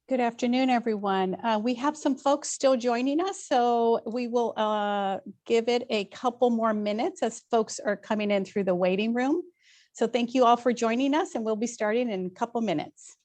Good afternoon, everyone. We have some folks still joining us, so we will give it a couple more minutes as folks are coming in through the waiting room. So thank you all for joining us, and we'll be starting in a couple minutes.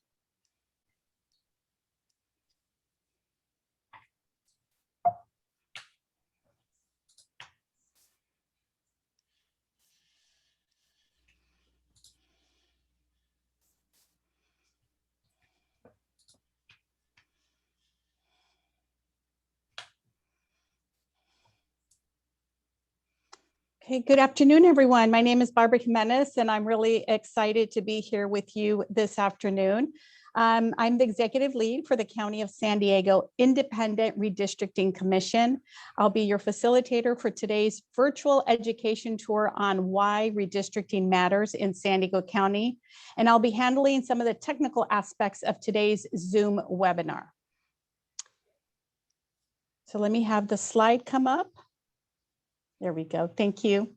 Okay, good afternoon, everyone. My name is Barbara Jimenez, and I'm really excited to be here with you this afternoon. I'm the executive lead for the County of San Diego Independent Redistricting Commission. I'll be your facilitator for today's virtual education tour on why redistricting matters in San Diego County, and I'll be handling some of the technical aspects of today's Zoom webinar. So let me have the slide come up. There we go. Thank you.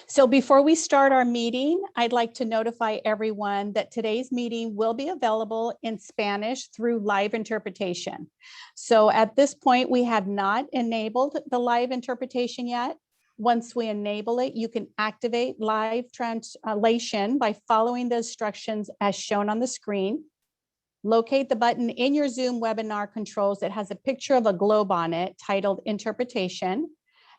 So before we start our meeting, I'd like to notify everyone that today's meeting will be available in Spanish through live interpretation. So at this point, we have not enabled the live interpretation yet. Once we enable it, you can activate live translation by following the instructions as shown on the screen. Locate the button in your Zoom webinar controls that has a picture of a globe on it titled Interpretation.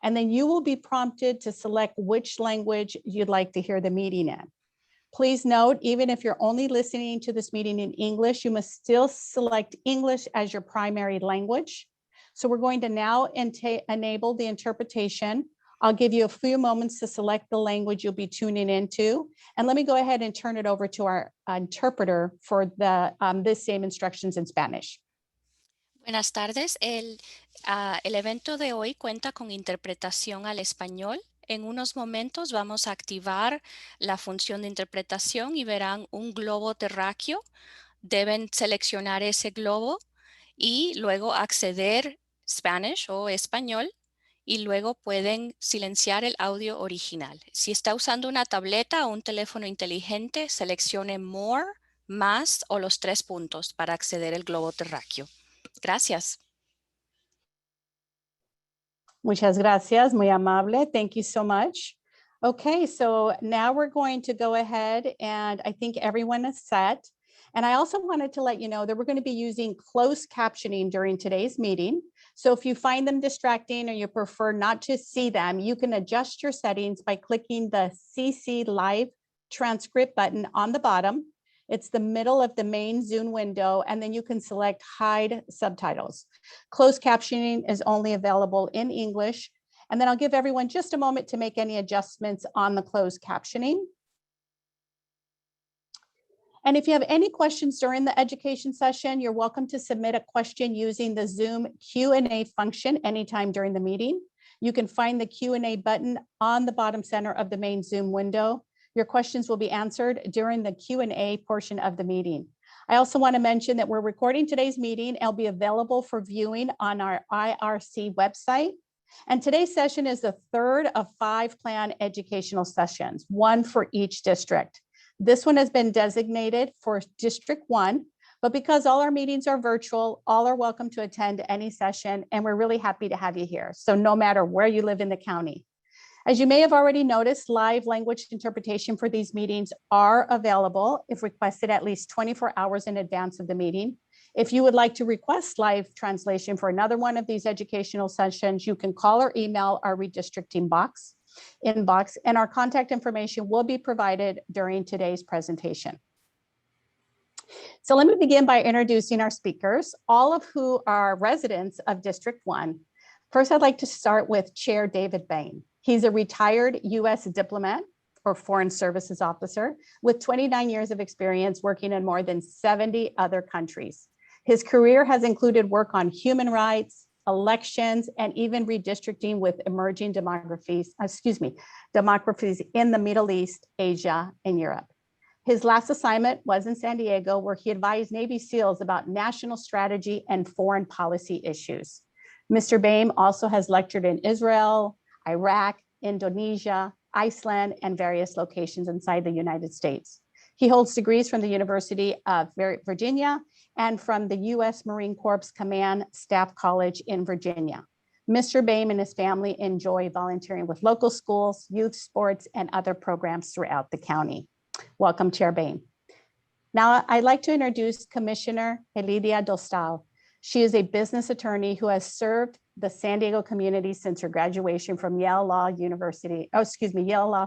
And then you will be prompted to select which language you'd like to hear the meeting in. Please note, even if you're only listening to this meeting in English, you must still select English as your primary language. So we're going to now enable the interpretation. I'll give you a few moments to select the language you'll be tuning into. And let me go ahead and turn it over to our interpreter for the this same instructions in Spanish. Buenas tardes. El evento de hoy cuenta con interpretación al español. En unos momentos vamos a activar la función de interpretación y verán un globo terráqueo. Deben seleccionar ese globo y luego acceder Spanish o español y luego pueden silenciar el audio original. Si está usando una tableta o un teléfono inteligente, seleccione More, Más o los 3 puntos para acceder al globo terráqueo. Gracias. Muchas gracias, muy amable. Thank you so much. Okay, so now we're going to go ahead and I think everyone is set. And I also wanted to let you know that we're going to be using closed captioning during today's meeting. So if you find them distracting or you prefer not to see them, you can adjust your settings by clicking the CC Live transcript button on the bottom. It's the middle of the main Zoom window, and then you can select hide subtitles. Closed captioning is only available in English. And then I'll give everyone just a moment to make any adjustments on the closed captioning. And if you have any questions during the education session, you're welcome to submit a question using the Zoom Q&A function anytime during the meeting. You can find the Q&A button on the bottom center of the main Zoom window. Your questions will be answered during the Q&A portion of the meeting. I also want to mention that we're recording today's meeting. It'll be available for viewing on our IRC website. And today's session is the third of 5 planned educational sessions, one for each district. This one has been designated for District 1, but because all our meetings are virtual, all are welcome to attend any session, and we're really happy to have you here. So no matter where you live in the county. As you may have already noticed, live language interpretation for these meetings are available if requested at least 24 hours in advance of the meeting. If you would like to request live translation for another one of these educational sessions, you can call or email our redistricting inbox, and our contact information will be provided during today's presentation. So let me begin by introducing our speakers, all of who are residents of District 1. First, I'd like to start with Chair David Bain. He's a retired U.S. diplomat or foreign services officer with 29 years of experience working in more than 70 other countries. His career has included work on human rights, elections, and even redistricting with emerging demographies in the Middle East, Asia, and Europe. His last assignment was in San Diego, where he advised Navy SEALs about national strategy and foreign policy issues. Mr. Bain also has lectured in Israel, Iraq, Indonesia, Iceland, and various locations inside the United States. He holds degrees from the University of Virginia and from the U.S. Marine Corps Command Staff College in Virginia. Mr. Bain and his family enjoy volunteering with local schools, youth sports, and other programs throughout the county. Welcome, Chair Bain. Now, I'd like to introduce Commissioner Elidia Dostal. She is a business attorney who has served the San Diego community since her graduation from Yale Law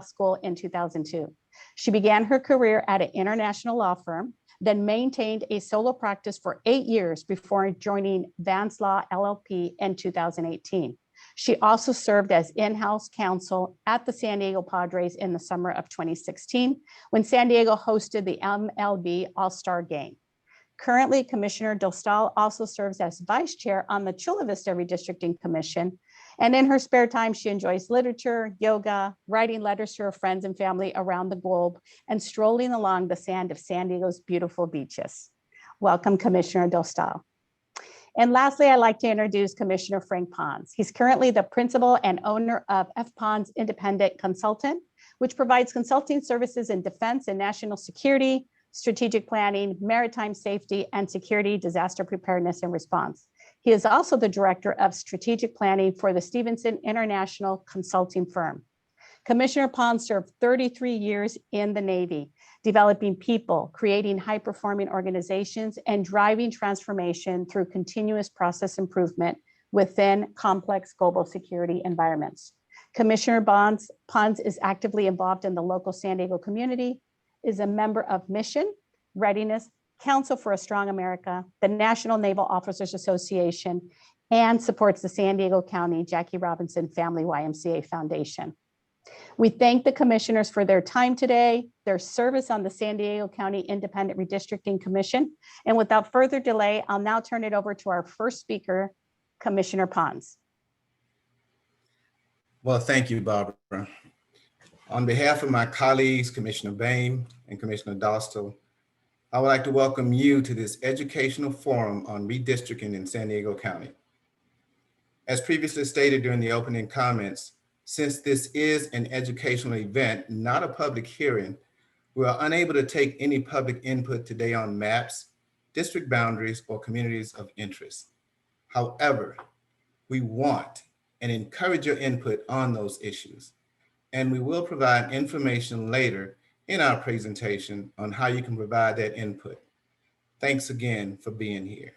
School in 2002. She began her career at an international law firm, then maintained a solo practice for 8 years before joining Vance Law LLP in 2018. She also served as in-house counsel at the San Diego Padres in the summer of 2016, when San Diego hosted the MLB All-Star Game. Currently, Commissioner Dostal also serves as vice chair on the Chula Vista Redistricting Commission. And in her spare time, she enjoys literature, yoga, writing letters to her friends and family around the globe, and strolling along the sand of San Diego's beautiful beaches. Welcome, Commissioner Dostal. And lastly, I'd like to introduce Commissioner Frank Pons. He's currently the principal and owner of F. Pons Independent Consultant, which provides consulting services in defense and national security, strategic planning, maritime safety, and security, disaster preparedness and response. He is also the director of strategic planning for the Stevenson International Consulting Firm. Commissioner Pons served 33 years in the Navy, developing people, creating high-performing organizations, and driving transformation through continuous process improvement within complex global security environments. Commissioner Pons is actively involved in the local San Diego community, is a member of Mission, Readiness, Council for a Strong America, the National Naval Officers Association, and supports the San Diego County Jackie Robinson Family YMCA Foundation. We thank the commissioners for their time today, their service on the San Diego County Independent Redistricting Commission. And without further delay, I'll now turn it over to our first speaker, Commissioner Pons. Well, thank you, Barbara. On behalf of my colleagues, Commissioner Boehm and Commissioner Dostal, I would like to welcome you to this educational forum on redistricting in San Diego County. As previously stated during the opening comments, since this is an educational event, not a public hearing, we are unable to take any public input today on maps, district boundaries, or communities of interest. However, we want and encourage your input on those issues, and we will provide information later in our presentation on how you can provide that input. Thanks again for being here.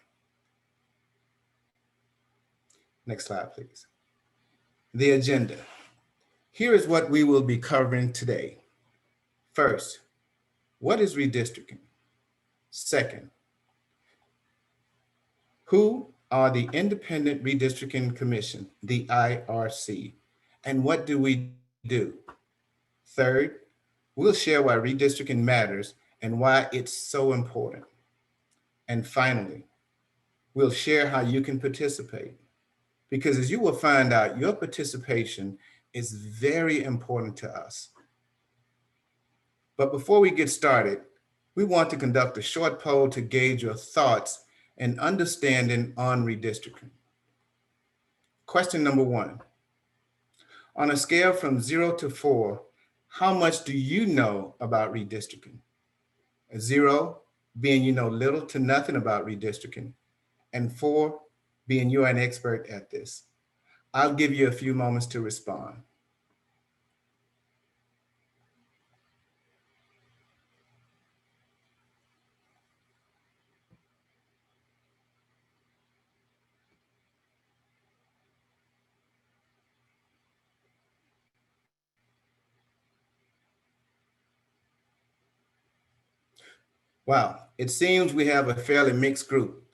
Next slide, please. The agenda. Here is what we will be covering today. First, what is redistricting? Second, who are the Independent Redistricting Commission, the IRC, and what do we do? Third, we'll share why redistricting matters and why it's so important. And finally, we'll share how you can participate, because as you will find out, your participation is very important to us. But before we get started, we want to conduct a short poll to gauge your thoughts and understanding on redistricting. Question number 1. On a scale from 0 to 4, how much do you know about redistricting? 0 being you know little to nothing about redistricting, and 4 being you're an expert at this. I'll give you a few moments to respond. Wow, it seems we have a fairly mixed group,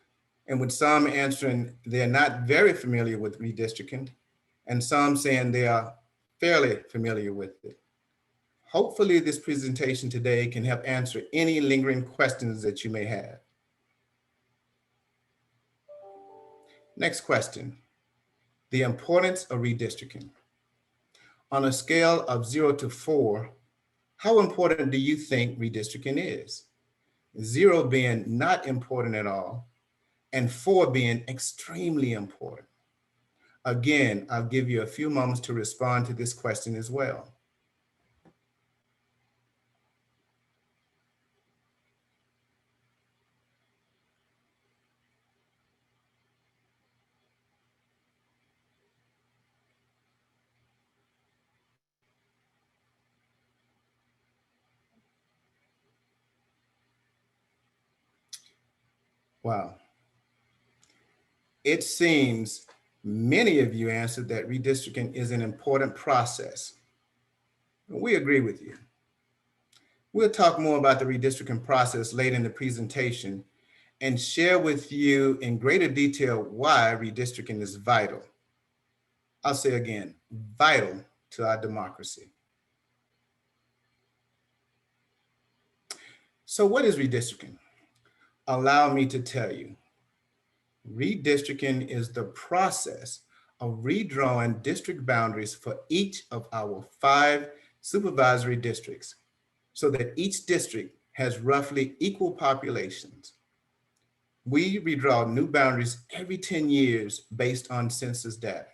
and with some answering they're not very familiar with redistricting, and some saying they are fairly familiar with it. Hopefully this presentation today can help answer any lingering questions that you may have. Next question, the importance of redistricting. On a scale of 0 to 4, how important do you think redistricting is? 0 being not important at all, and 4 being extremely important. Again, I'll give you a few moments to respond to this question as well. Wow. It seems many of you answered that redistricting is an important process. We agree with you. We'll talk more about the redistricting process later in the presentation and share with you in greater detail why redistricting is vital. I'll say again, vital to our democracy. So what is redistricting? Allow me to tell you. Redistricting is the process of redrawing district boundaries for each of our 5 supervisory districts so that each district has roughly equal populations. We redraw new boundaries every 10 years based on census data.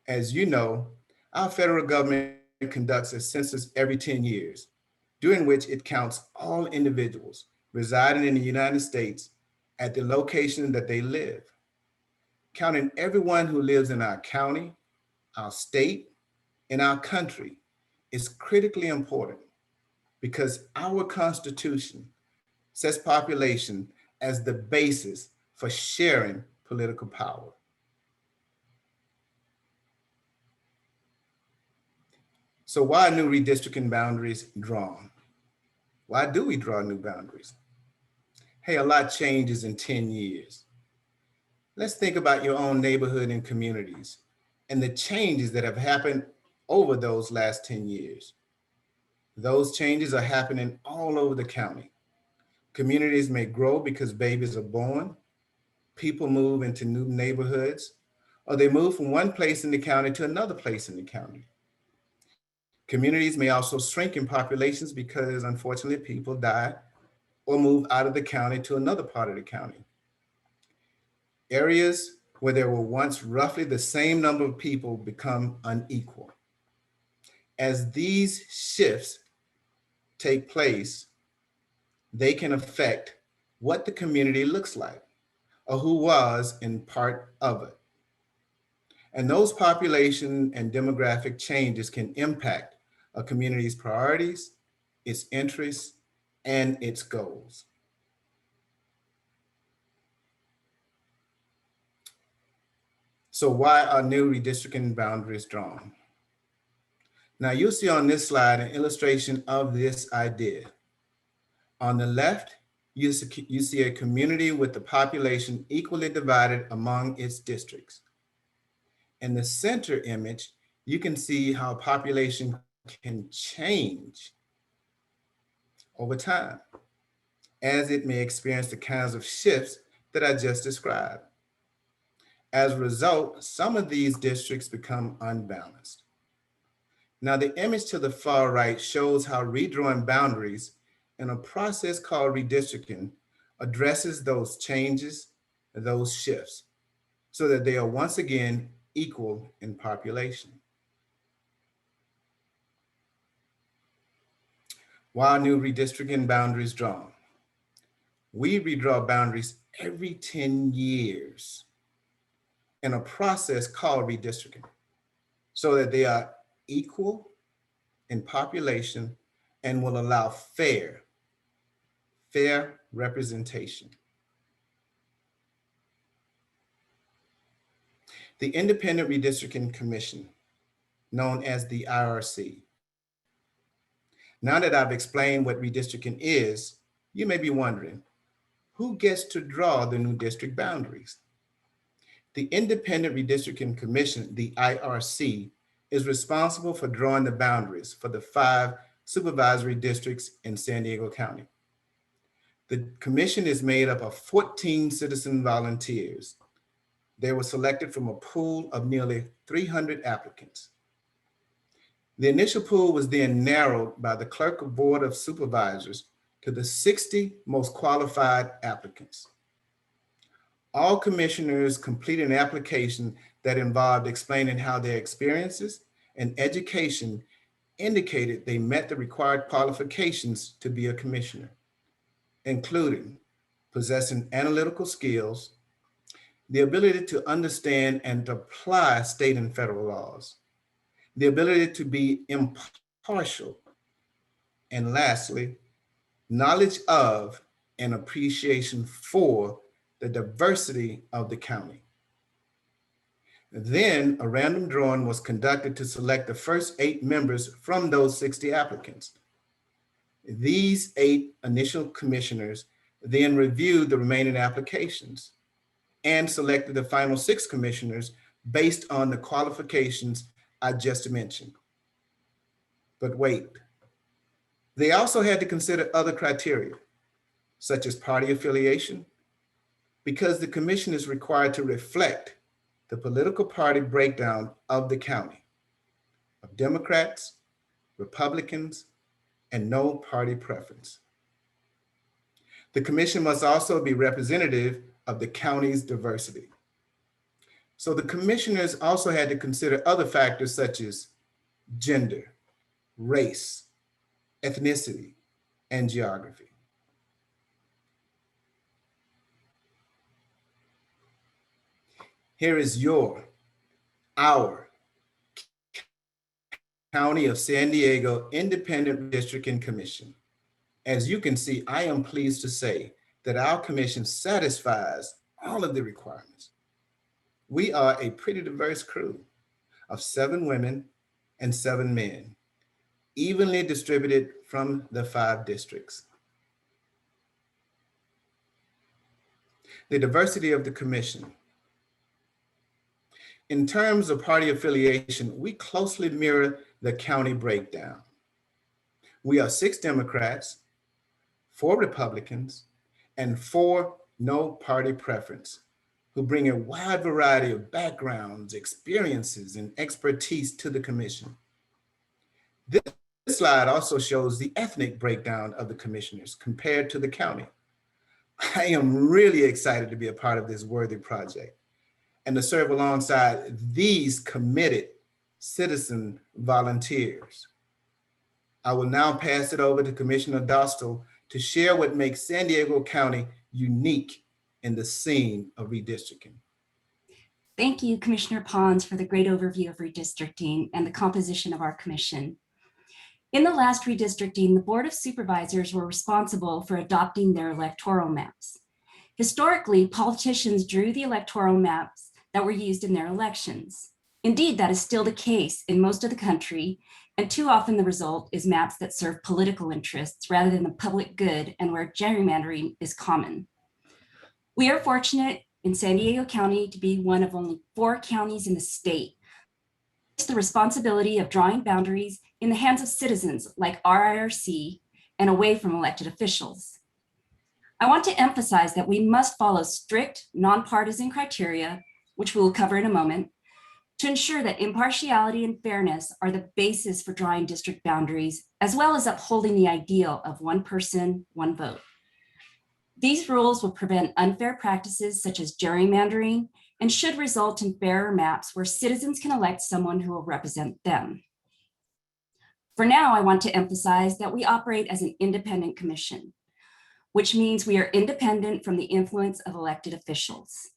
As you know, our federal government conducts a census every 10 years, during which it counts all individuals residing in the United States at the location that they live. Counting everyone who lives in our county, our state, and our country is critically important because our Constitution sets population as the basis for sharing political power. So why are new redistricting boundaries drawn? Why do we draw new boundaries? Hey, a lot changes in 10 years. Let's think about your own neighborhood and communities and the changes that have happened over those last 10 years. Those changes are happening all over the county. Communities may grow because babies are born, people move into new neighborhoods, or they move from one place in the county to another place in the county. Communities may also shrink in populations because, unfortunately, people die or move out of the county to another part of the county. Areas where there were once roughly the same number of people become unequal. As these shifts take place, they can affect what the community looks like or who was in part of it. And those population and demographic changes can impact a community's priorities, its interests, and its goals. So why are new redistricting boundaries drawn? Now you'll see on this slide an illustration of this idea. On the left, you see a community with the population equally divided among its districts. In the center image, you can see how population can change over time, as it may experience the kinds of shifts that I just described. As a result, some of these districts become unbalanced. Now, the image to the far right shows how redrawing boundaries in a process called redistricting addresses those changes, those shifts, so that they are once again equal in population. Why are new redistricting boundaries drawn? We redraw boundaries every 10 years in a process called redistricting, so that they are equal in population and will allow fair representation. The Independent Redistricting Commission, known as the IRC. Now that I've explained what redistricting is, you may be wondering, who gets to draw the new district boundaries? The Independent Redistricting Commission, the IRC, is responsible for drawing the boundaries for the 5 supervisory districts in San Diego County. The commission is made up of 14 citizen volunteers. They were selected from a pool of nearly 300 applicants. The initial pool was then narrowed by the Clerk of Board of Supervisors to the 60 most qualified applicants. All commissioners completed an application that involved explaining how their experiences and education indicated they met the required qualifications to be a commissioner, including possessing analytical skills, the ability to understand and apply state and federal laws, the ability to be impartial, and lastly, knowledge of and appreciation for the diversity of the county. Then a random drawing was conducted to select the first 8 members from those 60 applicants. These 8 initial commissioners then reviewed the remaining applications and selected the final 6 commissioners based on the qualifications I just mentioned. But wait, they also had to consider other criteria, such as party affiliation, because the commission is required to reflect the political party breakdown of the county, of Democrats, Republicans, and no party preference. The commission must also be representative of the county's diversity. So the commissioners also had to consider other factors such as gender, race, ethnicity, and geography. Here is our County of San Diego Independent Redistricting Commission. As you can see, I am pleased to say that our commission satisfies all of the requirements. We are a pretty diverse crew of 7 women and 7 men, evenly distributed from the 5 districts. The diversity of the commission. In terms of party affiliation, we closely mirror the county breakdown. We are 6 Democrats, 4 Republicans, and 4 no party preference, who bring a wide variety of backgrounds, experiences, and expertise to the commission. This slide also shows the ethnic breakdown of the commissioners compared to the county. I am really excited to be a part of this worthy project and to serve alongside these committed citizen volunteers. I will now pass it over to Commissioner Dostal to share what makes San Diego County unique in the scene of redistricting. Thank you, Commissioner Pons, for the great overview of redistricting and the composition of our commission. In the last redistricting, the Board of Supervisors were responsible for adopting their electoral maps. Historically, politicians drew the electoral maps that were used in their elections. Indeed, that is still the case in most of the country, and too often the result is maps that serve political interests rather than the public good and where gerrymandering is common. We are fortunate in San Diego County to be one of only 4 counties in the state. It's the responsibility of drawing boundaries in the hands of citizens like our IRC and away from elected officials. I want to emphasize that we must follow strict, nonpartisan criteria, which we will cover in a moment, to ensure that impartiality and fairness are the basis for drawing district boundaries, as well as upholding the ideal of one person, one vote. These rules will prevent unfair practices such as gerrymandering and should result in fairer maps where citizens can elect someone who will represent them. For now, I want to emphasize that we operate as an independent commission, which means we are independent from the influence of elected officials.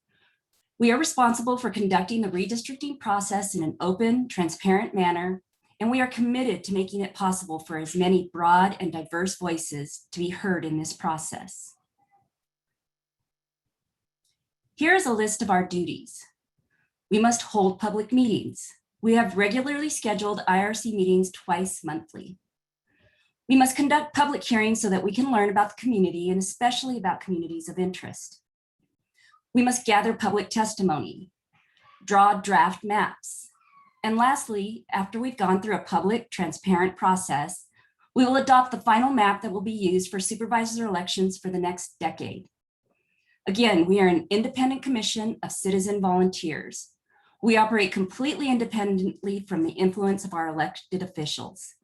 We are responsible for conducting the redistricting process in an open, transparent manner, and we are committed to making it possible for as many broad and diverse voices to be heard in this process. Here is a list of our duties. We must hold public meetings. We have regularly scheduled IRC meetings twice monthly. We must conduct public hearings so that we can learn about the community and especially about communities of interest. We must gather public testimony, draw draft maps. And lastly, after we've gone through a public, transparent process, we will adopt the final map that will be used for supervisor elections for the next decade. Again, we are an independent commission of citizen volunteers. We operate completely independently from the influence of our elected officials.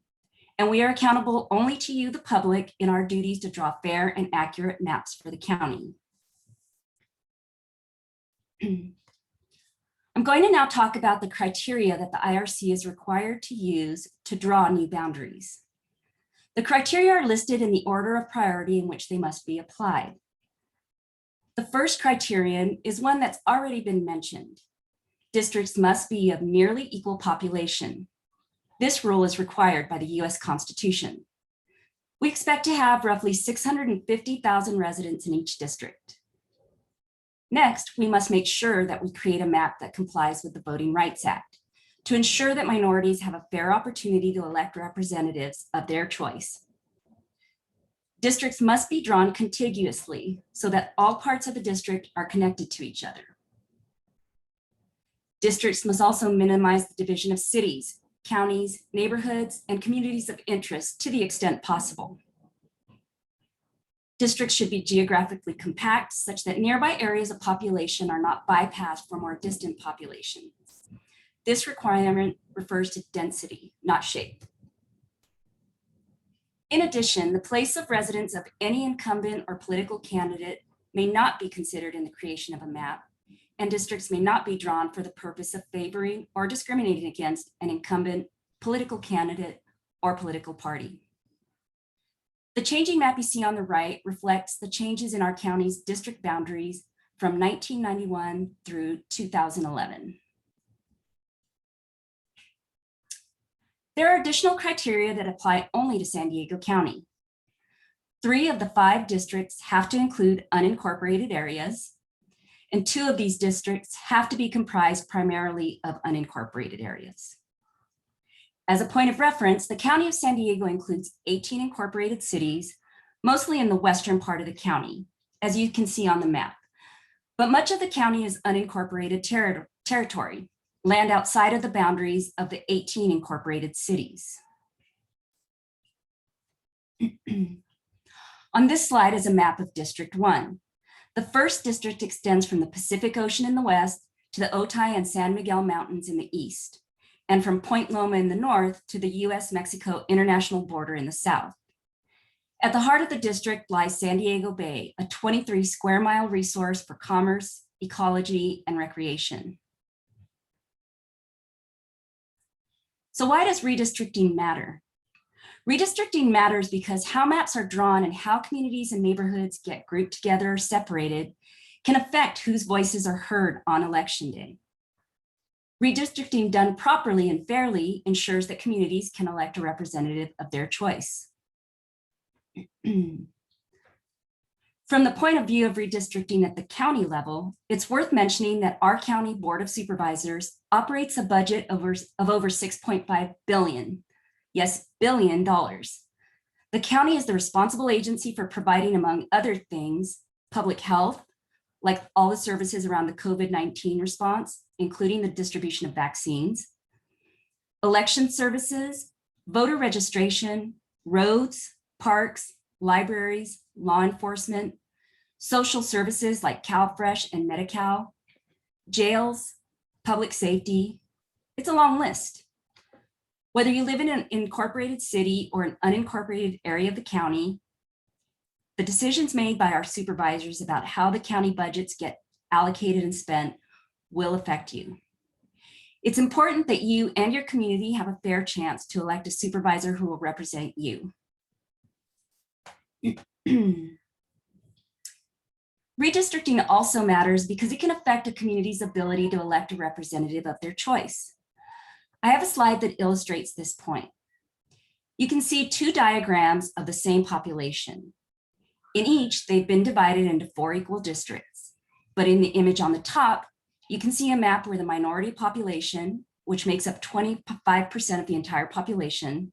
And we are accountable only to you, the public, in our duties to draw fair and accurate maps for the county. I'm going to now talk about the criteria that the IRC is required to use to draw new boundaries. The criteria are listed in the order of priority in which they must be applied. The first criterion is one that's already been mentioned. Districts must be of nearly equal population. This rule is required by the US Constitution. We expect to have roughly 650,000 residents in each district. Next, we must make sure that we create a map that complies with the Voting Rights Act to ensure that minorities have a fair opportunity to elect representatives of their choice. Districts must be drawn contiguously so that all parts of the district are connected to each other. Districts must also minimize the division of cities, counties, neighborhoods, and communities of interest to the extent possible. Districts should be geographically compact such that nearby areas of population are not bypassed for more distant populations. This requirement refers to density, not shape. In addition, the place of residence of any incumbent or political candidate may not be considered in the creation of a map, and districts may not be drawn for the purpose of favoring or discriminating against an incumbent, political candidate, or political party. The changing map you see on the right reflects the changes in our county's district boundaries from 1991 through 2011. There are additional criteria that apply only to San Diego County. 3 of the 5 districts have to include unincorporated areas, and 2 of these districts have to be comprised primarily of unincorporated areas. As a point of reference, the County of San Diego includes 18 incorporated cities, mostly in the western part of the county, as you can see on the map. But much of the county is unincorporated territory. land outside of the boundaries of the 18 incorporated cities. On this slide is a map of District 1. The first district extends from the Pacific Ocean in the west to the Otay and San Miguel Mountains in the east, and from Point Loma in the north to the US-Mexico international border in the south. At the heart of the district lies San Diego Bay, a 23 square mile resource for commerce, ecology, and recreation. So why does redistricting matter? Redistricting matters because how maps are drawn and how communities and neighborhoods get grouped together or separated can affect whose voices are heard on election day. Redistricting done properly and fairly ensures that communities can elect a representative of their choice. From the point of view of redistricting at the county level, it's worth mentioning that our county Board of Supervisors operates a budget of over $6.5 billion. Yes, billion dollars. The county is the responsible agency for providing, among other things, public health, like all the services around the COVID-19 response, including the distribution of vaccines, election services, voter registration, roads, parks, libraries, law enforcement, social services like CalFresh and Medi-Cal, jails, public safety. It's a long list. Whether you live in an incorporated city or an unincorporated area of the county, the decisions made by our supervisors about how the county budgets get allocated and spent will affect you. It's important that you and your community have a fair chance to elect a supervisor who will represent you. Redistricting also matters because it can affect a community's ability to elect a representative of their choice. I have a slide that illustrates this point. You can see two diagrams of the same population. In each, they've been divided into 4 equal districts. But in the image on the top, you can see a map where the minority population, which makes up 25% of the entire population,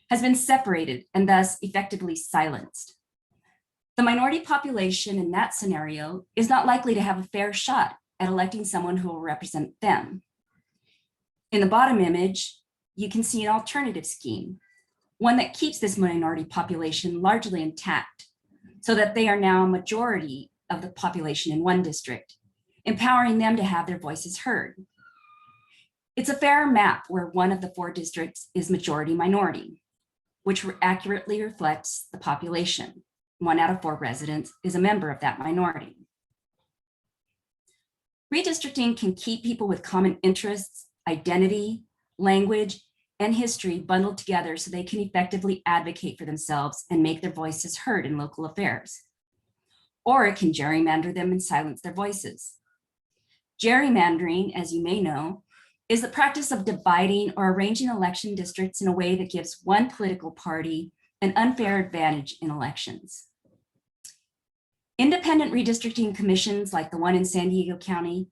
has been separated and thus effectively silenced. The minority population in that scenario is not likely to have a fair shot at electing someone who will represent them. In the bottom image, you can see an alternative scheme, one that keeps this minority population largely intact, so that they are now a majority of the population in one district, empowering them to have their voices heard. It's a fair map where one of the 4 districts is majority minority, which accurately reflects the population. 1 out of 4 residents is a member of that minority. Redistricting can keep people with common interests, identity, language, and history bundled together so they can effectively advocate for themselves and make their voices heard in local affairs. Or it can gerrymander them and silence their voices. Gerrymandering, as you may know, is the practice of dividing or arranging election districts in a way that gives one political party an unfair advantage in elections. Independent redistricting commissions like the one in San Diego County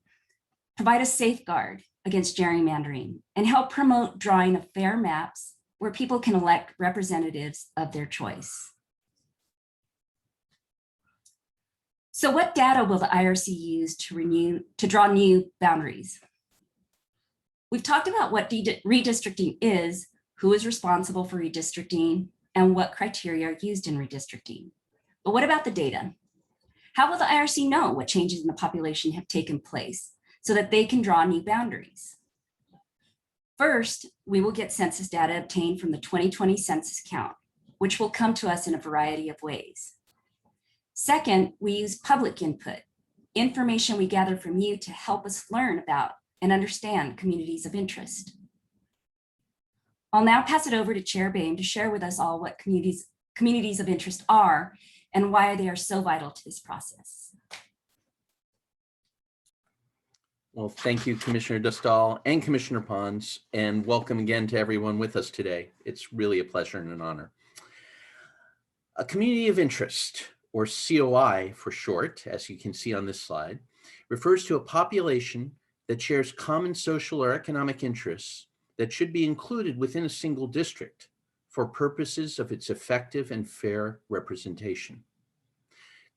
provide a safeguard against gerrymandering and help promote drawing of fair maps where people can elect representatives of their choice. So what data will the IRC use to draw new boundaries? We've talked about what redistricting is, who is responsible for redistricting, and what criteria are used in redistricting. But what about the data? How will the IRC know what changes in the population have taken place so that they can draw new boundaries? First, we will get census data obtained from the 2020 census count, which will come to us in a variety of ways. Second, we use public input, information we gather from you to help us learn about and understand communities of interest. I'll now pass it over to Chair Boehm to share with us all what communities of interest are and why they are so vital to this process. Well, thank you, Commissioner Dostal and Commissioner Pons, and welcome again to everyone with us today. It's really a pleasure and an honor. A community of interest, or COI for short, as you can see on this slide, refers to a population that shares common social or economic interests that should be included within a single district for purposes of its effective and fair representation.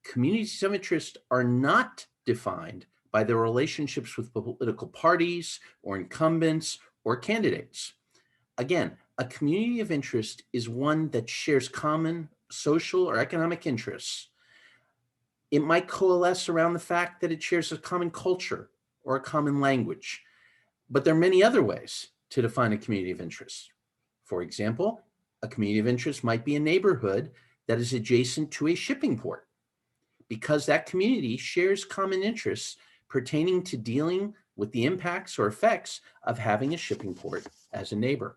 Communities of interest are not defined by their relationships with political parties or incumbents or candidates. Again, a community of interest is one that shares common social or economic interests. It might coalesce around the fact that it shares a common culture or a common language, but there are many other ways to define a community of interest. For example, a community of interest might be a neighborhood that is adjacent to a shipping port, because that community shares common interests pertaining to dealing with the impacts or effects of having a shipping port as a neighbor.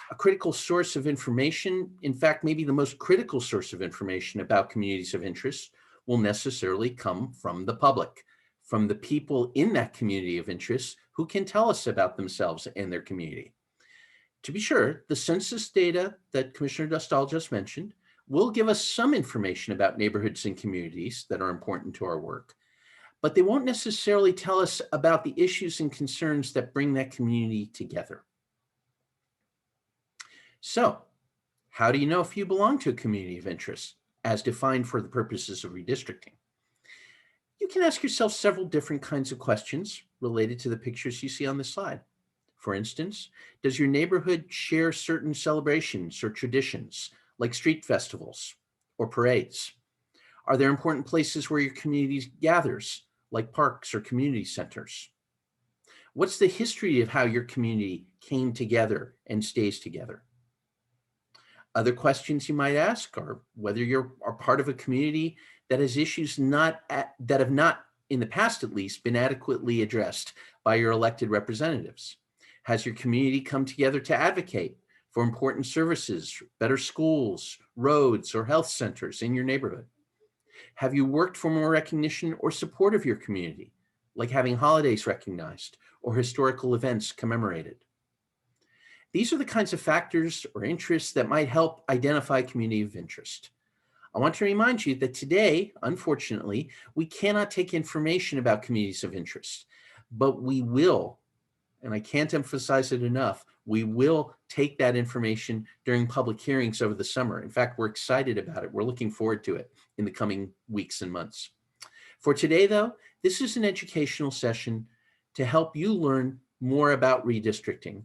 A critical source of information, in fact, maybe the most critical source of information about communities of interest, will necessarily come from the public, from the people in that community of interest who can tell us about themselves and their community. To be sure, the census data that Commissioner Dostal just mentioned will give us some information about neighborhoods and communities that are important to our work, but they won't necessarily tell us about the issues and concerns that bring that community together. So, how do you know if you belong to a community of interest as defined for the purposes of redistricting? You can ask yourself several different kinds of questions related to the pictures you see on this slide. For instance, does your neighborhood share certain celebrations or traditions like street festivals or parades? Are there important places where your community gathers, like parks or community centers? What's the history of how your community came together and stays together? Other questions you might ask are whether you are part of a community that has issues that have not, in the past at least, been adequately addressed by your elected representatives. Has your community come together to advocate for important services, better schools, roads, or health centers in your neighborhood? Have you worked for more recognition or support of your community, like having holidays recognized or historical events commemorated? These are the kinds of factors or interests that might help identify community of interest. I want to remind you that today, unfortunately, we cannot take information about communities of interest, but we will, and I can't emphasize it enough, we will take that information during public hearings over the summer. In fact, we're excited about it. We're looking forward to it in the coming weeks and months. For today, though, this is an educational session to help you learn more about redistricting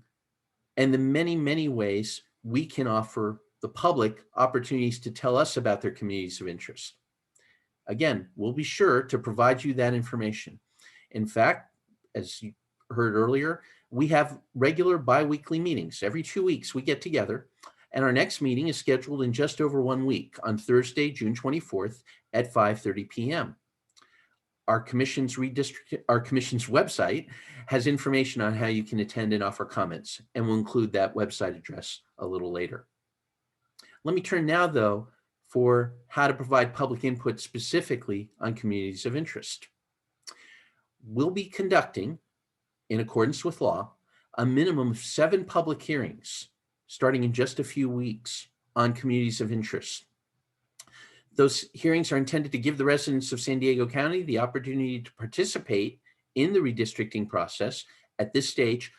and the many, many ways we can offer the public opportunities to tell us about their communities of interest. Again, we'll be sure to provide you that information. In fact, as you heard earlier, we have regular bi-weekly meetings. Every 2 weeks we get together, and our next meeting is scheduled in just over 1 week on Thursday, June 24th at 5:30 p.m. Our commission's website has information on how you can attend and offer comments, and we'll include that website address a little later. Let me turn now, though, for how to provide public input specifically on communities of interest. We'll be conducting, in accordance with law, a minimum of 7 public hearings starting in just a few weeks on communities of interest. Those hearings are intended to give the residents of San Diego County the opportunity to participate in the redistricting process at this stage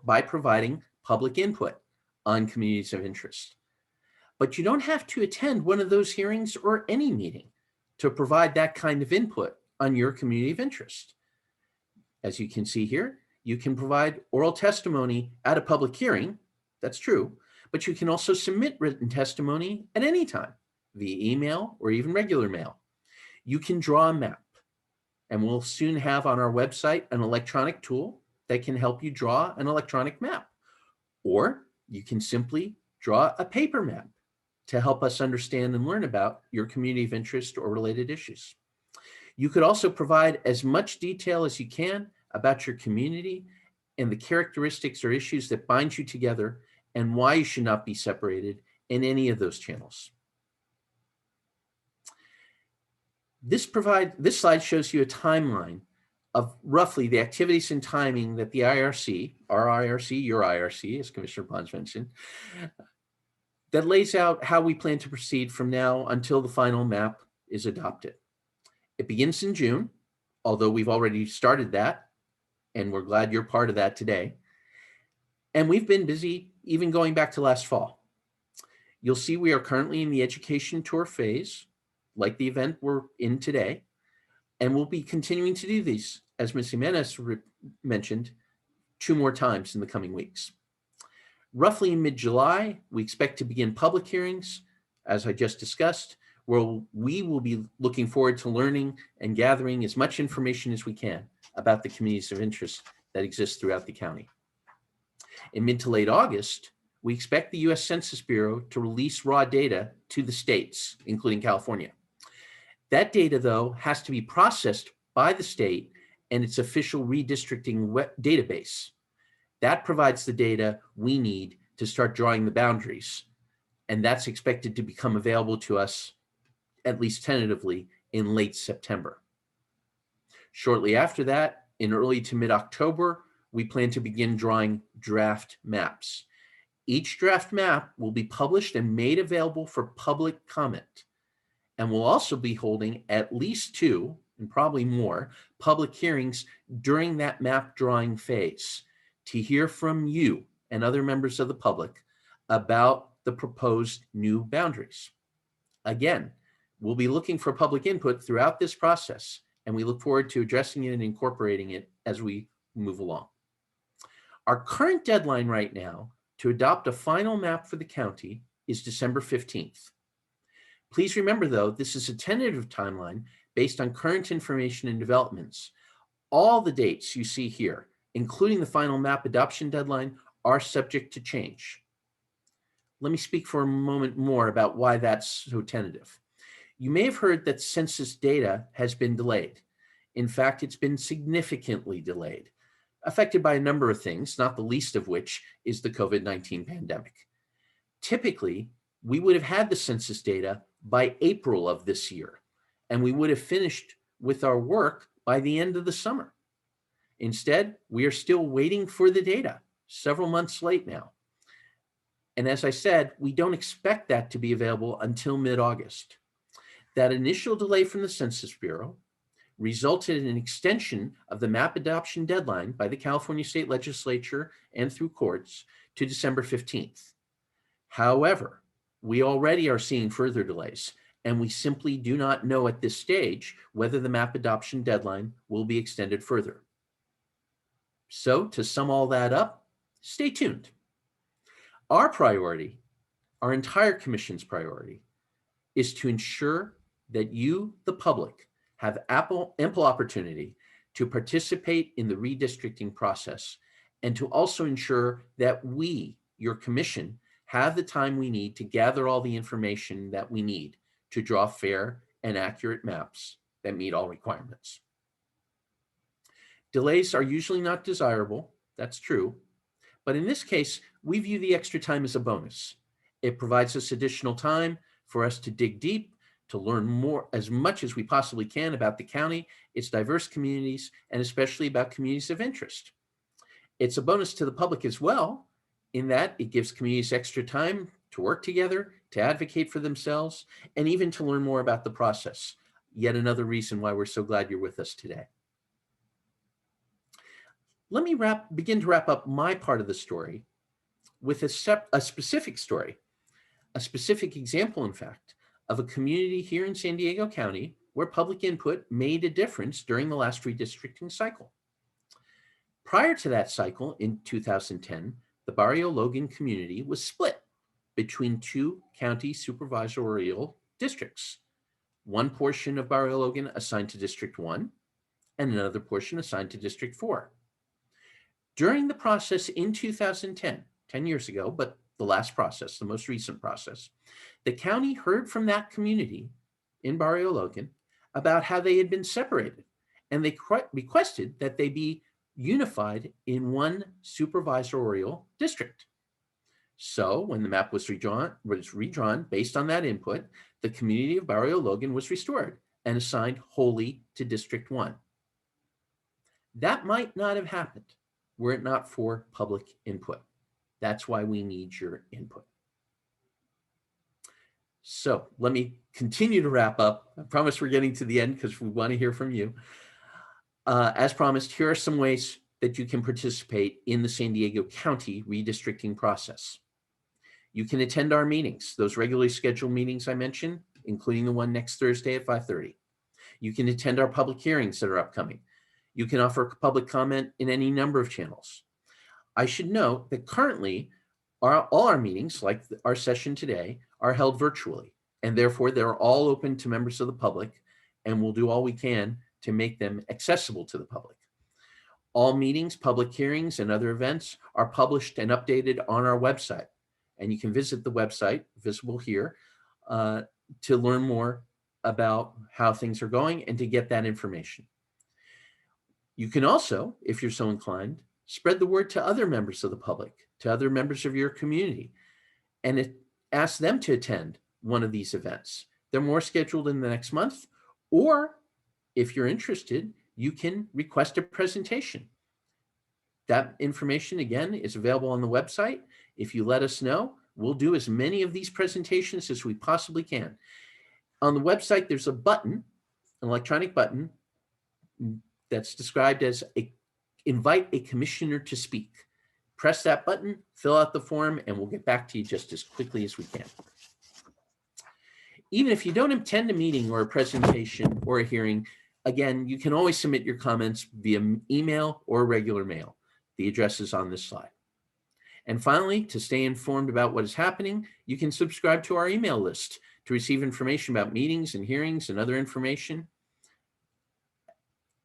by providing public input on communities of interest. But you don't have to attend one of those hearings or any meeting to provide that kind of input on your community of interest. As you can see here, you can provide oral testimony at a public hearing, that's true, but you can also submit written testimony at any time via email or even regular mail. You can draw a map, and we'll soon have on our website an electronic tool that can help you draw an electronic map. Or you can simply draw a paper map to help us understand and learn about your community of interest or related issues. You could also provide as much detail as you can about your community and the characteristics or issues that bind you together and why you should not be separated in any of those channels. This slide shows you a timeline of roughly the activities and timing that the IRC, our IRC, your IRC, as Commissioner Pons mentioned, that lays out how we plan to proceed from now until the final map is adopted. It begins in June, although we've already started that, and we're glad you're part of that today. And we've been busy even going back to last fall. You'll see we are currently in the education tour phase, like the event we're in today. And we'll be continuing to do these, as Ms. Jimenez mentioned, 2 more times in the coming weeks. Roughly in mid-July, we expect to begin public hearings, as I just discussed, where we will be looking forward to learning and gathering as much information as we can about the communities of interest that exist throughout the county. In mid to late August, we expect the U.S. Census Bureau to release raw data to the states, including California. That data, though, has to be processed by the state and its official redistricting database. That provides the data we need to start drawing the boundaries, and that's expected to become available to us, at least tentatively, in late September. Shortly after that, in early to mid-October, we plan to begin drawing draft maps. Each draft map will be published and made available for public comment. And we'll also be holding at least 2, and probably more, public hearings during that map drawing phase to hear from you and other members of the public about the proposed new boundaries. Again, we'll be looking for public input throughout this process, and we look forward to addressing it and incorporating it as we move along. Our current deadline right now to adopt a final map for the county is December 15th. Please remember, though, this is a tentative timeline based on current information and developments. All the dates you see here, including the final map adoption deadline, are subject to change. Let me speak for a moment more about why that's so tentative. You may have heard that census data has been delayed. In fact, it's been significantly delayed, affected by a number of things, not the least of which is the COVID-19 pandemic. Typically, we would have had the census data by April of this year, and we would have finished with our work by the end of the summer. Instead, we are still waiting for the data, several months late now. And as I said, we don't expect that to be available until mid-August. That initial delay from the Census Bureau resulted in an extension of the map adoption deadline by the California State Legislature and through courts to December 15th. However, we already are seeing further delays, and we simply do not know at this stage whether the map adoption deadline will be extended further. So to sum all that up, stay tuned. Our priority, our entire commission's priority, is to ensure that you, the public, have ample opportunity to participate in the redistricting process, and to also ensure that we, your commission, have the time we need to gather all the information that we need to draw fair and accurate maps that meet all requirements. Delays are usually not desirable, that's true, but in this case, we view the extra time as a bonus. It provides us additional time for us to dig deep, to learn more, as much as we possibly can about the county, its diverse communities, and especially about communities of interest. It's a bonus to the public as well, in that it gives communities extra time to work together, to advocate for themselves, and even to learn more about the process. Yet another reason why we're so glad you're with us today. Let me begin to wrap up my part of the story with a specific story, a specific example, in fact, of a community here in San Diego County where public input made a difference during the last redistricting cycle. Prior to that cycle in 2010, the Barrio Logan community was split between 2 county supervisorial districts. One portion of Barrio Logan assigned to District 1 and another portion assigned to District 4. During the process in 2010, 10 years ago, but the last process, the most recent process, the county heard from that community in Barrio Logan about how they had been separated, and they requested that they be unified in one supervisorial district. So when the map was redrawn based on that input, the community of Barrio Logan was restored and assigned wholly to District 1. That might not have happened were it not for public input. That's why we need your input. So let me continue to wrap up. I promise we're getting to the end because we want to hear from you. As promised, here are some ways that you can participate in the San Diego County redistricting process. You can attend our meetings, those regularly scheduled meetings I mentioned, including the one next Thursday at 5:30. You can attend our public hearings that are upcoming. You can offer public comment in any number of channels. I should note that currently all our meetings, like our session today, are held virtually, and therefore they're all open to members of the public, and we'll do all we can to make them accessible to the public. All meetings, public hearings, and other events are published and updated on our website, and you can visit the website, visible here, to learn more about how things are going and to get that information. You can also, if you're so inclined, spread the word to other members of the public, to other members of your community, and ask them to attend one of these events. They're more scheduled in the next month, or if you're interested, you can request a presentation. That information, again, is available on the website. If you let us know, we'll do as many of these presentations as we possibly can. On the website, there's a button, an electronic button, that's described as invite a commissioner to speak. Press that button, fill out the form, and we'll get back to you just as quickly as we can. Even if you don't attend a meeting or a presentation or a hearing, again, you can always submit your comments via email or regular mail. The address is on this slide. And finally, to stay informed about what is happening, you can subscribe to our email list to receive information about meetings and hearings and other information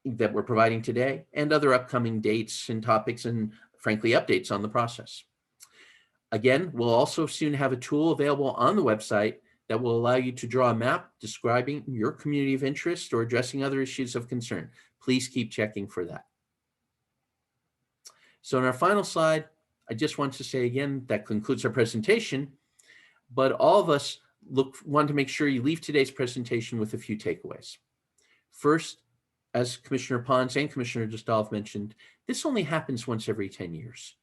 that we're providing today, and other upcoming dates and topics, and frankly, updates on the process. Again, we'll also soon have a tool available on the website that will allow you to draw a map describing your community of interest or addressing other issues of concern. Please keep checking for that. So in our final slide, I just want to say again, that concludes our presentation, but all of us want to make sure you leave today's presentation with a few takeaways. First, as Commissioner Pons and Commissioner Dostal mentioned, this only happens once every 10 years.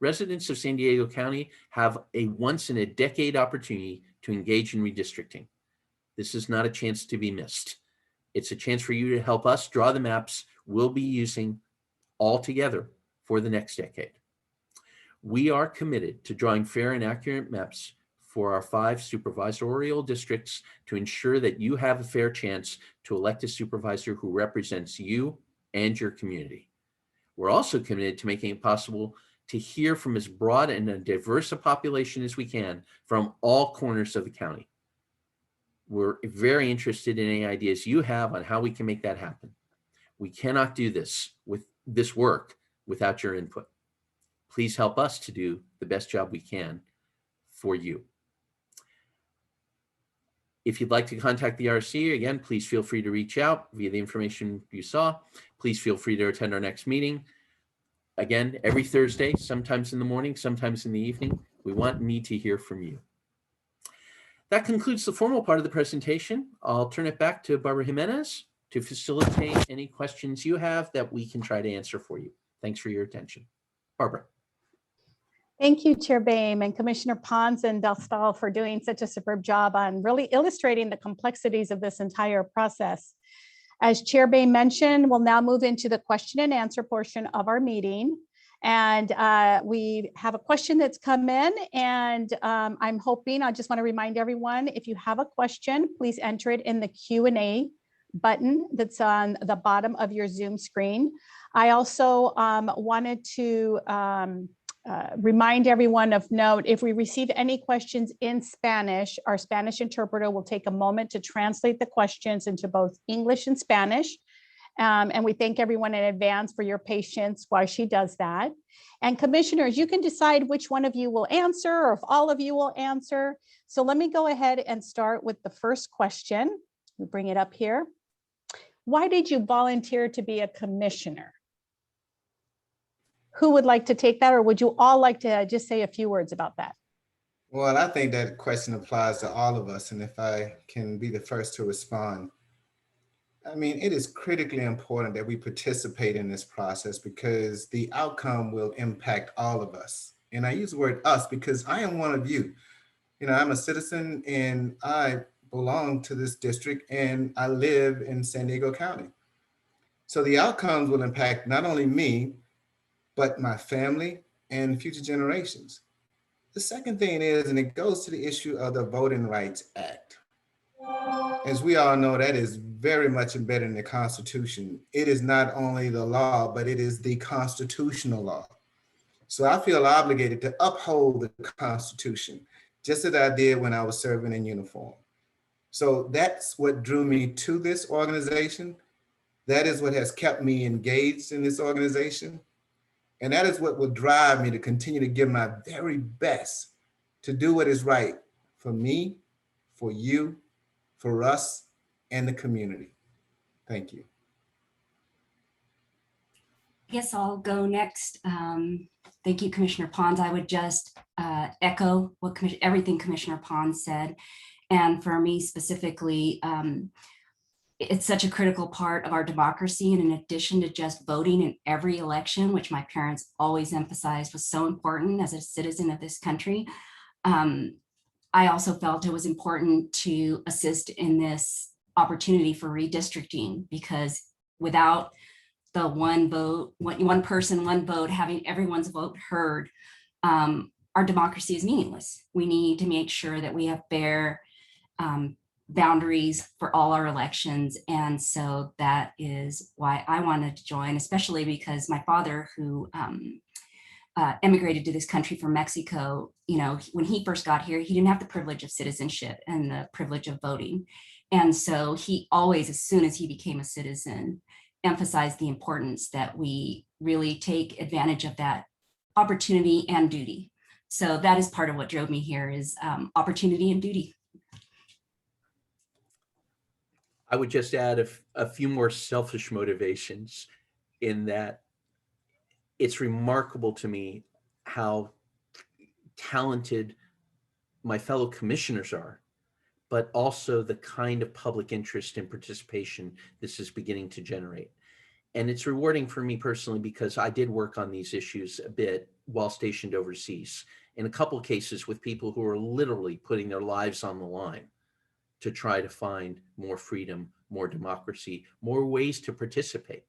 Residents of San Diego County have a once-in-a-decade opportunity to engage in redistricting. This is not a chance to be missed. It's a chance for you to help us draw the maps we'll be using all together for the next decade. We are committed to drawing fair and accurate maps for our 5 supervisorial districts to ensure that you have a fair chance to elect a supervisor who represents you and your community. We're also committed to making it possible to hear from as broad and a diverse a population as we can from all corners of the county. We're very interested in any ideas you have on how we can make that happen. We cannot do this work without your input. Please help us to do the best job we can for you. If you'd like to contact the RC, again, please feel free to reach out via the information you saw. Please feel free to attend our next meeting. Again, every Thursday, sometimes in the morning, sometimes in the evening. We need to hear from you. That concludes the formal part of the presentation. I'll turn it back to Barbara Jimenez to facilitate any questions you have that we can try to answer for you. Thanks for your attention. Barbara. Thank you, Chair Boehm and Commissioner Pons and Dostal for doing such a superb job on really illustrating the complexities of this entire process. As Chair Boehm mentioned, we'll now move into the question and answer portion of our meeting. And we have a question that's come in, and I'm hoping, I just want to remind everyone, if you have a question, please enter it in the Q&A button that's on the bottom of your Zoom screen. I also wanted to remind everyone of note, if we receive any questions in Spanish, our Spanish interpreter will take a moment to translate the questions into both English and Spanish. And we thank everyone in advance for your patience while she does that. And commissioners, you can decide which one of you will answer or if all of you will answer. So let me go ahead and start with the first question. We'll bring it up here. Why did you volunteer to be a commissioner? Who would like to take that, or would you all like to just say a few words about that? Well, I think that question applies to all of us, and if I can be the first to respond. I mean, it is critically important that we participate in this process because the outcome will impact all of us. And I use the word us because I am one of you. You know, I'm a citizen and I belong to this district and I live in San Diego County. So the outcomes will impact not only me, but my family and future generations. The second thing is, and it goes to the issue of the Voting Rights Act. As we all know, that is very much embedded in the Constitution. It is not only the law, but it is the constitutional law. So I feel obligated to uphold the Constitution, just as I did when I was serving in uniform. So that's what drew me to this organization. That is what has kept me engaged in this organization. And that is what will drive me to continue to give my very best to do what is right for me, for you, for us, and the community. Thank you. I guess I'll go next. Thank you, Commissioner Pons. I would just echo what everything Commissioner Pons said. And for me specifically, it's such a critical part of our democracy. And in addition to just voting in every election, which my parents always emphasized was so important as a citizen of this country, I also felt it was important to assist in this opportunity for redistricting, because without the one vote, one person, one vote, having everyone's vote heard, our democracy is meaningless. We need to make sure that we have fair boundaries for all our elections. And so that is why I wanted to join, especially because my father, who emigrated to this country from Mexico, you know, when he first got here, he didn't have the privilege of citizenship and the privilege of voting. And so he always, as soon as he became a citizen, emphasized the importance that we really take advantage of that opportunity and duty. So that is part of what drove me here, is opportunity and duty. I would just add a few more selfish motivations, in that it's remarkable to me how talented my fellow commissioners are, but also the kind of public interest and participation this is beginning to generate. And it's rewarding for me personally, because I did work on these issues a bit while stationed overseas, in a couple of cases with people who are literally putting their lives on the line to try to find more freedom, more democracy, more ways to participate.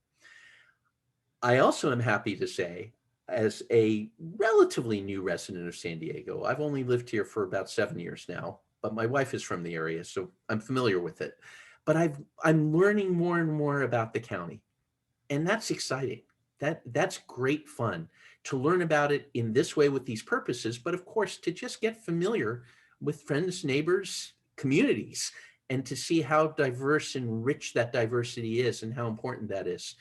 I also am happy to say, as a relatively new resident of San Diego, I've only lived here for about 7 years now, but my wife is from the area, so I'm familiar with it. But I'm learning more and more about the county, and that's exciting. That's great fun to learn about it in this way with these purposes, but of course, to just get familiar with friends, neighbors, communities, and to see how diverse and rich that diversity is and how important that is.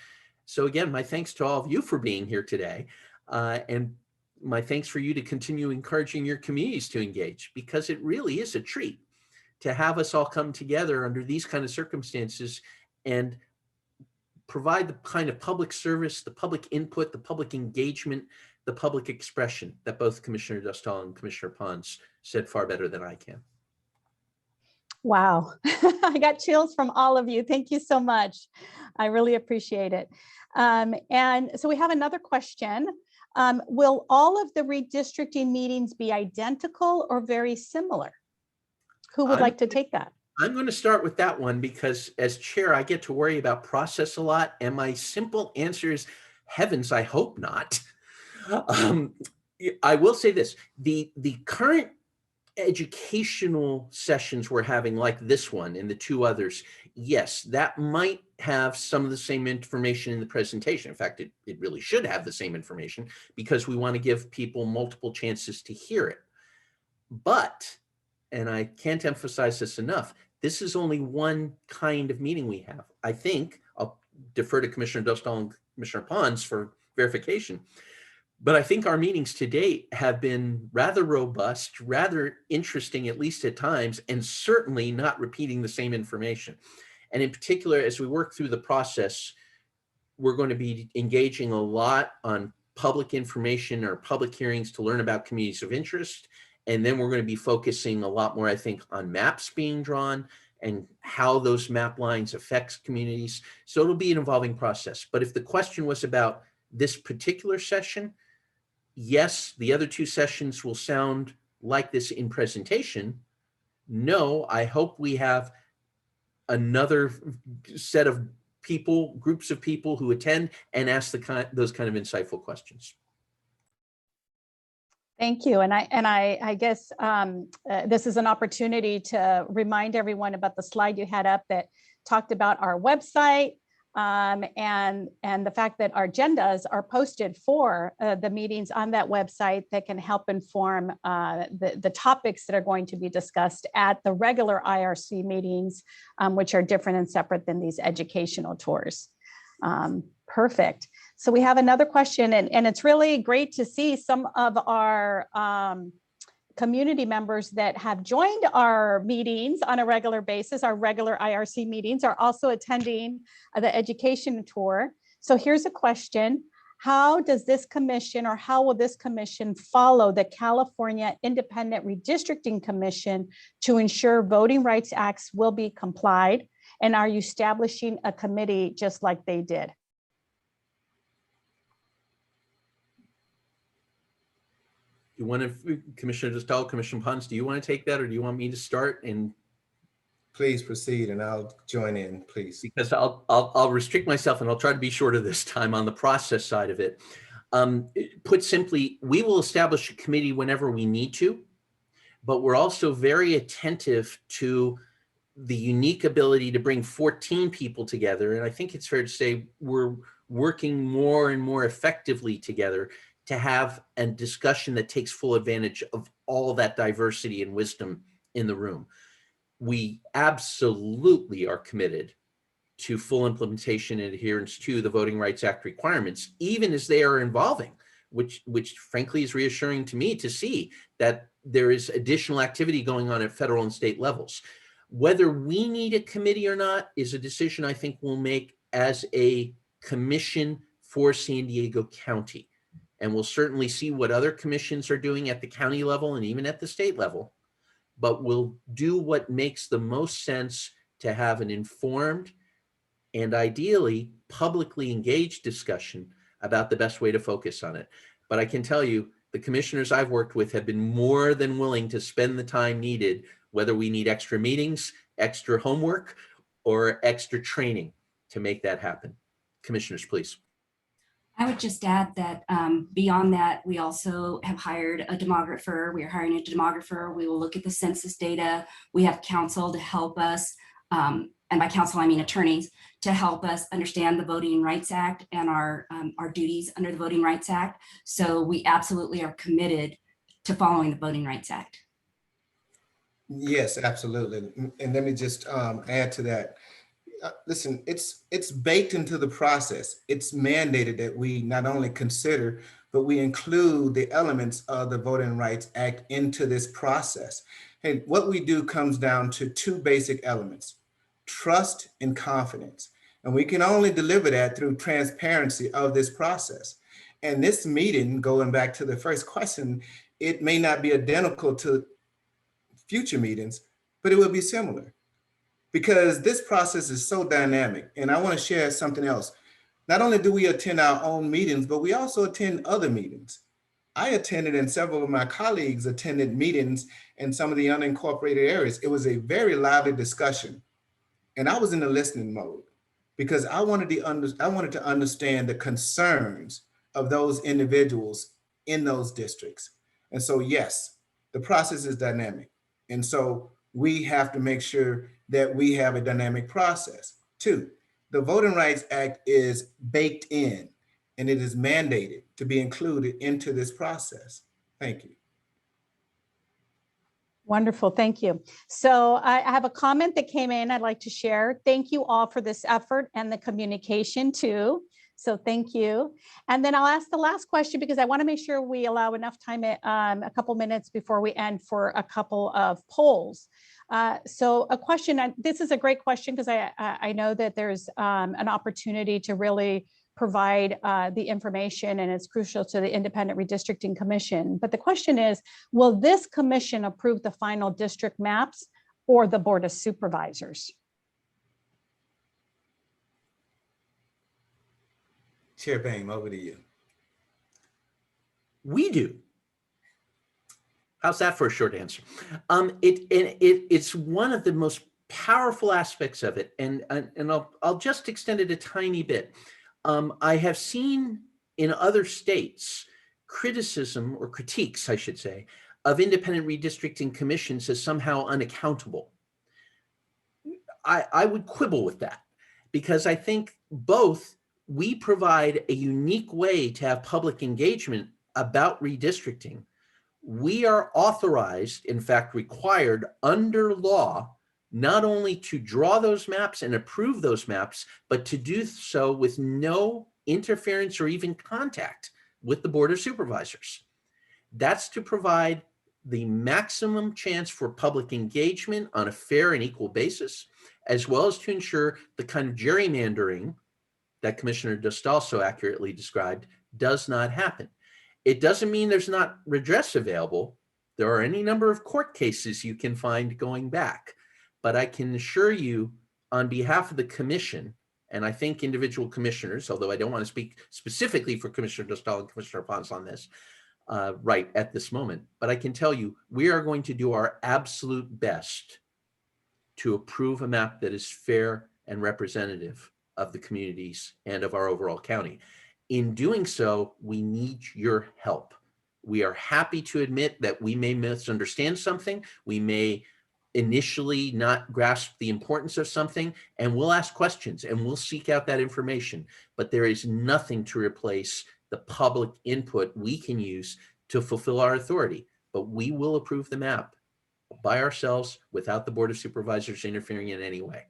So again, my thanks to all of you for being here today. And my thanks for you to continue encouraging your communities to engage, because it really is a treat to have us all come together under these kind of circumstances and provide the kind of public service, the public input, the public engagement, the public expression that both Commissioner Dostal and Commissioner Pons said far better than I can. Wow, I got chills from all of you. Thank you so much. I really appreciate it. And so we have another question. Will all of the redistricting meetings be identical or very similar? Who would like to take that? I'm going to start with that one, because as chair, I get to worry about process a lot. And my simple answer is, heavens, I hope not. I will say this, the current educational sessions we're having, like this one and the two others, yes, that might have some of the same information in the presentation. In fact, it really should have the same information, because we want to give people multiple chances to hear it. But, and I can't emphasize this enough, this is only one kind of meeting we have. I think, I'll defer to Commissioner Dostal and Commissioner Pons for verification, but I think our meetings to date have been rather robust, rather interesting, at least at times, and certainly not repeating the same information. And in particular, as we work through the process, we're going to be engaging a lot on public information or public hearings to learn about communities of interest. And then we're going to be focusing a lot more, I think, on maps being drawn and how those map lines affect communities. So it'll be an evolving process. But if the question was about this particular session, yes, the other two sessions will sound like this in presentation. No, I hope we have another set of people, groups of people who attend and ask those kind of insightful questions. Thank you. And I guess this is an opportunity to remind everyone about the slide you had up that talked about our website, and the fact that our agendas are posted for the meetings on that website that can help inform the topics that are going to be discussed at the regular IRC meetings, which are different and separate than these educational tours. Perfect. So we have another question, and it's really great to see some of our community members that have joined our meetings on a regular basis. Our regular IRC meetings are also attending the education tour. So here's a question. How does this commission, or how will this commission follow the California Independent Redistricting Commission to ensure voting rights acts will be complied? And are you establishing a committee just like they did? You want to, Commissioner Dostal, Commissioner Pons, do you want to take that, or do you want me to start? And Please proceed, and I'll join in, please. because I'll restrict myself, and I'll try to be shorter this time on the process side of it. Put simply, we will establish a committee whenever we need to, but we're also very attentive to the unique ability to bring 14 people together. And I think it's fair to say we're working more and more effectively together to have a discussion that takes full advantage of all that diversity and wisdom in the room. We absolutely are committed to full implementation and adherence to the Voting Rights Act requirements, even as they are evolving, which frankly is reassuring to me to see that there is additional activity going on at federal and state levels. Whether we need a committee or not is a decision I think we'll make as a commission for San Diego County. And we'll certainly see what other commissions are doing at the county level and even at the state level. But we'll do what makes the most sense to have an informed and ideally publicly engaged discussion about the best way to focus on it. But I can tell you, the commissioners I've worked with have been more than willing to spend the time needed, whether we need extra meetings, extra homework, or extra training to make that happen. Commissioners, please. I would just add that beyond that, we also have hired a demographer. We are hiring a demographer. We will look at the census data. We have counsel to help us, and by counsel, I mean attorneys, to help us understand the Voting Rights Act and our duties under the Voting Rights Act. So we absolutely are committed to following the Voting Rights Act. Yes, absolutely. And let me just add to that. Listen, it's baked into the process. It's mandated that we not only consider, but we include the elements of the Voting Rights Act into this process. And what we do comes down to two basic elements: trust and confidence. And we can only deliver that through transparency of this process. And this meeting, going back to the first question, it may not be identical to future meetings, but it will be similar, because this process is so dynamic. And I want to share something else. Not only do we attend our own meetings, but we also attend other meetings. I attended, and several of my colleagues attended meetings in some of the unincorporated areas. It was a very lively discussion. And I was in the listening mode because I wanted to understand the concerns of those individuals in those districts. And so, yes, the process is dynamic. And so we have to make sure that we have a dynamic process. Two, the Voting Rights Act is baked in, and it is mandated to be included into this process. Thank you. Wonderful, thank you. So I have a comment that came in I'd like to share. Thank you all for this effort and the communication too. So thank you. And then I'll ask the last question because I want to make sure we allow enough time, a couple minutes before we end, for a couple of polls. So a question, this is a great question because I know that there's an opportunity to really provide the information, and it's crucial to the Independent Redistricting Commission. But the question is, will this commission approve the final district maps or the Board of Supervisors? Chair Boehm, over to you. We do. How's that for a short answer? It's one of the most powerful aspects of it, and I'll just extend it a tiny bit. I have seen in other states criticism, or critiques, I should say, of independent redistricting commissions as somehow unaccountable. I would quibble with that, because I think both we provide a unique way to have public engagement about redistricting. We are authorized, in fact, required under law, not only to draw those maps and approve those maps, but to do so with no interference or even contact with the Board of Supervisors. That's to provide the maximum chance for public engagement on a fair and equal basis, as well as to ensure the kind of gerrymandering that Commissioner Dostal so accurately described does not happen. It doesn't mean there's not redress available. There are any number of court cases you can find going back, but I can assure you on behalf of the commission, and I think individual commissioners, although I don't want to speak specifically for Commissioner Dostal and Commissioner Pons on this right at this moment, but I can tell you we are going to do our absolute best to approve a map that is fair and representative of the communities and of our overall county. In doing so, we need your help. We are happy to admit that we may misunderstand something. We may initially not grasp the importance of something, and we'll ask questions and we'll seek out that information. But there is nothing to replace the public input we can use to fulfill our authority. But we will approve the map by ourselves without the Board of Supervisors interfering in any way.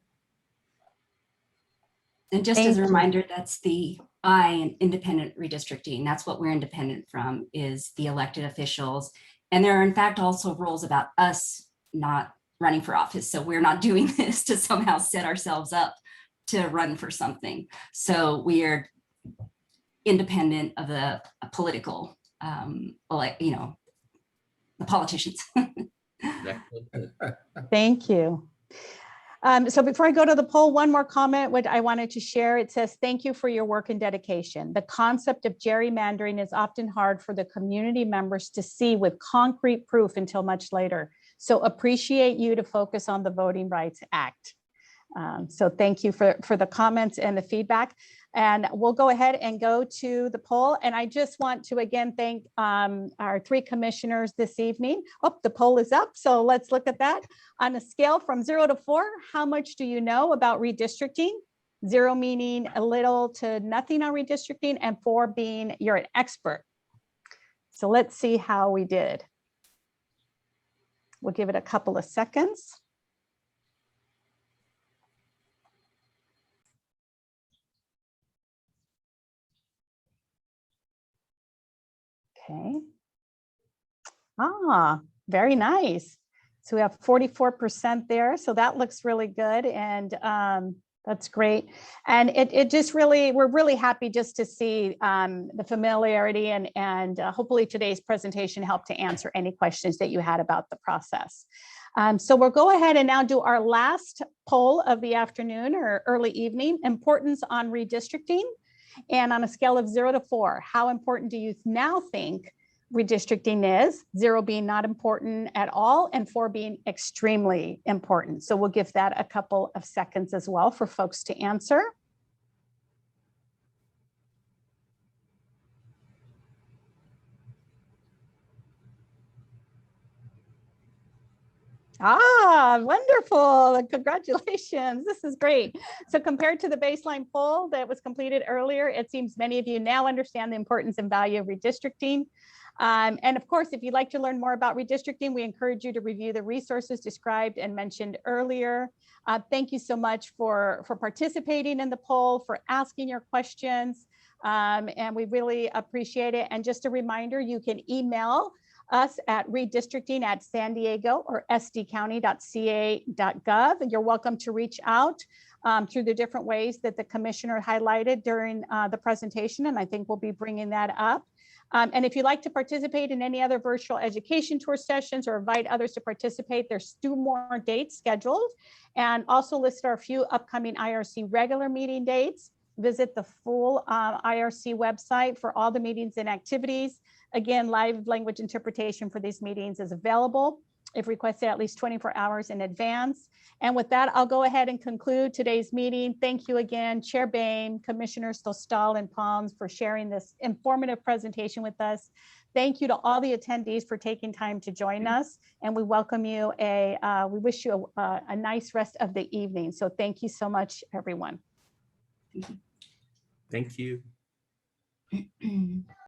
And just Thank as a you. reminder, that's the I in independent redistricting. That's what we're independent from, is the elected officials. And there are in fact also rules about us not running for office. So we're not doing this to somehow set ourselves up to run for something. So we are independent of the political, the politicians. Thank you. So before I go to the poll, one more comment what I wanted to share. It says, thank you for your work and dedication. The concept of gerrymandering is often hard for the community members to see with concrete proof until much later. So appreciate you to focus on the Voting Rights Act. So thank you for the comments and the feedback. And we'll go ahead and go to the poll. And I just want to again thank our three commissioners this evening. Oh, the poll is up. So let's look at that. On a scale from 0 to 4, how much do you know about redistricting? 0 meaning a little to nothing on redistricting, and 4 being you're an expert. So let's see how we did. We'll give it a couple of seconds. Okay. Very nice. So we have 44% there. So that looks really good. And that's great. And it just really, we're really happy just to see the familiarity and hopefully today's presentation helped to answer any questions that you had about the process. So we'll go ahead and now do our last poll of the afternoon or early evening, importance on redistricting. And on a scale of 0 to 4, how important do you now think redistricting is? 0 being not important at all, and 4 being extremely important. So we'll give that a couple of seconds as well for folks to answer. Wonderful. Congratulations. This is great. So compared to the baseline poll that was completed earlier, it seems many of you now understand the importance and value of redistricting. And of course, if you'd like to learn more about redistricting, we encourage you to review the resources described and mentioned earlier. Thank you so much for participating in the poll, for asking your questions. And we really appreciate it. And just a reminder, you can email us at redistricting@san-diego or sdcounty.ca.gov. You're welcome to reach out through the different ways that the commissioner highlighted during the presentation, and I think we'll be bringing that up. And if you'd like to participate in any other virtual education tour sessions or invite others to participate, there's 2 more dates scheduled, and also list our few upcoming IRC regular meeting dates. Visit the full IRC website for all the meetings and activities. Again, live language interpretation for these meetings is available if requested at least 24 hours in advance. And with that, I'll go ahead and conclude today's meeting. Thank you again, Chair Bain, Commissioners Dostal and Pons, for sharing this informative presentation with us. thank you to all the attendees for taking time to join us. And we welcome you we wish you a nice rest of the evening. So thank you so much, everyone. Thank you.